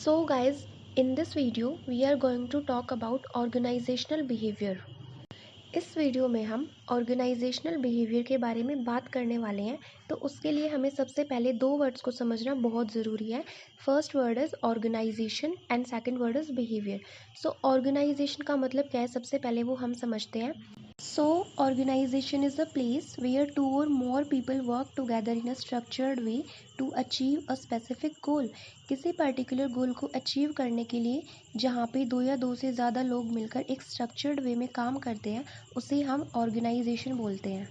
So guys, in this video we are going to talk about organizational behavior. इस video में हम organisational behaviour के बारे में बात करने वाले हैं। तो उसके लिए हमें सबसे पहले दो वर्ड्स को समझना बहुत ज़रूरी है। First word is organisation and second word is behaviour. So organisation का मतलब क्या है, सबसे पहले वो हम समझते हैं। So, organization is a place where two or more people work together in a structured way to achieve a specific goal. किसी पर्टिकुलर गोल को अचीव करने के लिए जहाँ पे दो या दो से ज़्यादा लोग मिलकर एक स्ट्रक्चर्ड वे में काम करते हैं, उसे हम ऑर्गेनाइजेशन बोलते हैं।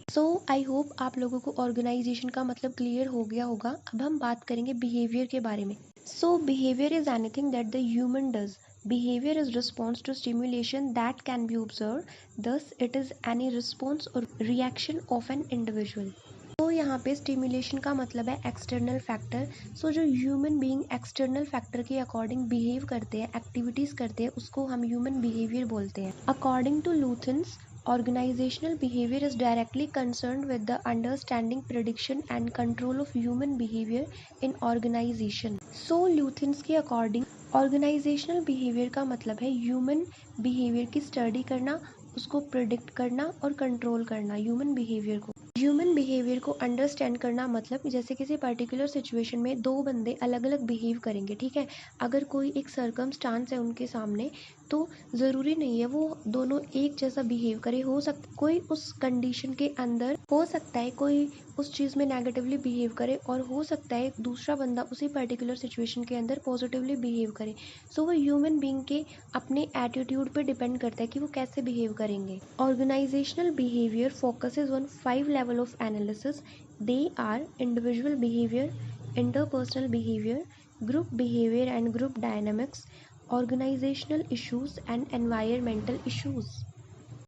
सो आई होप आप लोगों को ऑर्गेनाइजेशन का मतलब क्लियर हो गया होगा। अब हम बात करेंगे बिहेवियर के बारे में। So behaviour is anything that the human does. Behavior is response to stimulation that can be observed. Thus, it is any response or reaction of an individual. तो यहाँ पे स्टिमुलेशन का मतलब है एक्सटर्नल फैक्टर। सो जो human being external factor के according behave करते हैं, एक्टिविटीज़ करते हैं, उसको हम ह्यूमन बिहेवियर बोलते हैं। According to Luthans, organizational behavior is directly concerned with the understanding, prediction and control of human behavior in organization. So Luthens के अकॉर्डिंग ऑर्गेनाइजेशनल बिहेवियर का मतलब है ह्यूमन बिहेवियर की स्टडी करना, उसको प्रिडिक्ट करना और कंट्रोल करना। ह्यूमन बिहेवियर को अंडरस्टैंड करना मतलब जैसे किसी पर्टिकुलर सिचुएशन में दो बंदे अलग अलग बिहेव करेंगे, ठीक है। अगर कोई एक सर्कमस्टांस है उनके सामने, तो ज़रूरी नहीं है वो दोनों एक जैसा बिहेव करे। हो सकता कोई उस कंडीशन के अंदर, हो सकता है कोई उस चीज़ में नेगेटिवली बिहेव करे, और हो सकता है दूसरा बंदा उसी पर्टिकुलर सिचुएशन के अंदर पॉजिटिवली बिहेव करे। सो वो ह्यूमन बीइंग के अपने एटीट्यूड पे डिपेंड करता है कि वो कैसे बिहेव करेंगे। Organisational behaviour focuses on 5 level of analysis. They are individual behaviour, interpersonal behaviour, group behaviour and group dynamics, organisational issues and environmental issues.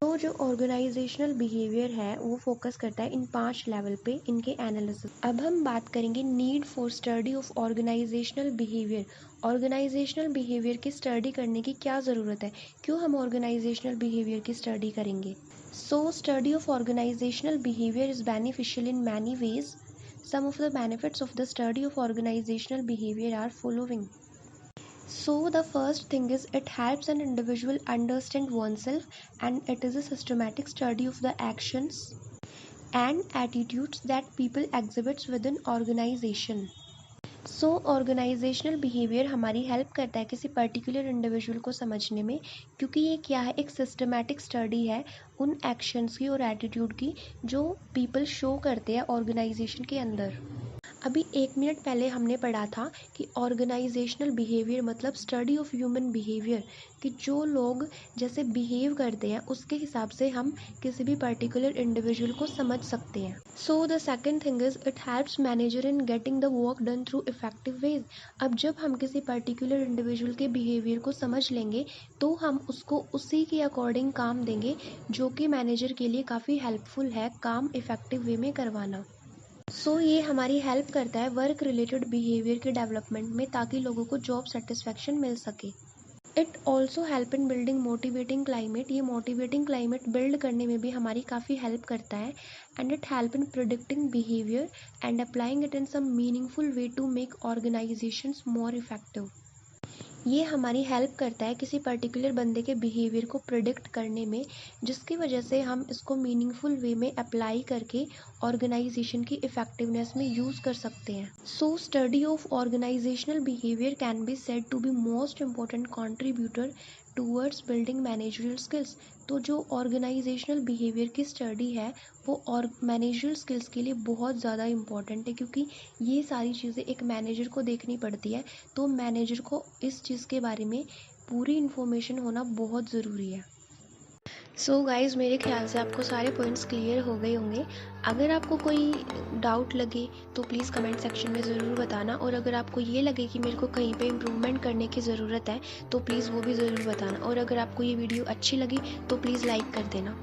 तो जो ऑर्गेनाइजेशनल बिहेवियर है वो फोकस करता है इन 5 लेवल पे, इनके एनालिसिस। अब हम बात करेंगे need for study of organisational behaviour. Organisational behaviour की स्टडी करने की क्या ज़रूरत है, क्यों हम ऑर्गेनाइजेशनल बिहेवियर की स्टडी करेंगे। So study of organisational behaviour is beneficial in many ways. Some of the benefits of the study of organisational behaviour are following. So the first thing is it helps an individual understand oneself, and it is a systematic study of the actions and attitudes that people exhibits within organization. So organisational behaviour हमारी help करता है किसी particular individual को समझने में, क्योंकि ये क्या है, एक सिस्टमैटिक स्टडी है उन एक्शंस की और एटीट्यूड की जो पीपल शो करते हैं ऑर्गेनाइजेशन के अंदर। अभी 1 मिनट पहले हमने पढ़ा था कि ऑर्गेनाइजेशनल बिहेवियर मतलब स्टडी ऑफ ह्यूमन बिहेवियर, कि जो लोग जैसे बिहेव करते हैं उसके हिसाब से हम किसी भी पर्टिकुलर इंडिविजुअल को समझ सकते हैं। So the second thing is it helps manager in getting the work done through effective ways. अब जब हम किसी पर्टिकुलर इंडिविजुअल के बिहेवियर को समझ लेंगे तो हम उसको उसी के अकॉर्डिंग काम देंगे, जो कि मैनेजर के लिए काफ़ी हेल्पफुल है काम इफेक्टिव वे में करवाना। सो ये हमारी हेल्प करता है वर्क रिलेटेड बिहेवियर के डेवलपमेंट में, ताकि लोगों को जॉब सेटिस्फैक्शन मिल सके। It also help in building motivating climate. ये मोटिवेटिंग क्लाइमेट बिल्ड करने में भी हमारी काफ़ी हेल्प करता है. And it help in predicting behaviour and applying it in some meaningful way to make organisations more effective. ये हमारी हेल्प करता है किसी पर्टिकुलर बंदे के बिहेवियर को प्रिडिक्ट करने में, जिसकी वजह से हम इसको मीनिंगफुल वे में अप्लाई करके ऑर्गेनाइजेशन की इफ़ेक्टिवनेस में यूज़ कर सकते हैं. So study of organisational behaviour can be said to be most important contributor towards building managerial skills. तो जो ऑर्गेनाइजेशनल बिहेवियर की स्टडी है वो और मैनेजरियल स्किल्स के लिए बहुत ज़्यादा इम्पॉर्टेंट है, क्योंकि ये सारी चीज़ें एक मैनेजर को देखनी पड़ती है, तो मैनेजर को इस चीज़ के बारे में पूरी इन्फॉर्मेशन होना बहुत ज़रूरी है. सो गाइज़, मेरे ख्याल से आपको सारे पॉइंट्स क्लियर हो गए होंगे. अगर आपको कोई डाउट लगे तो प्लीज़ कमेंट सेक्शन में ज़रूर बताना, और अगर आपको ये लगे कि मेरे को कहीं पे इम्प्रूवमेंट करने की ज़रूरत है तो प्लीज़ वो भी ज़रूर बताना. और अगर आपको ये वीडियो अच्छी लगी तो प्लीज़ लाइक कर देना.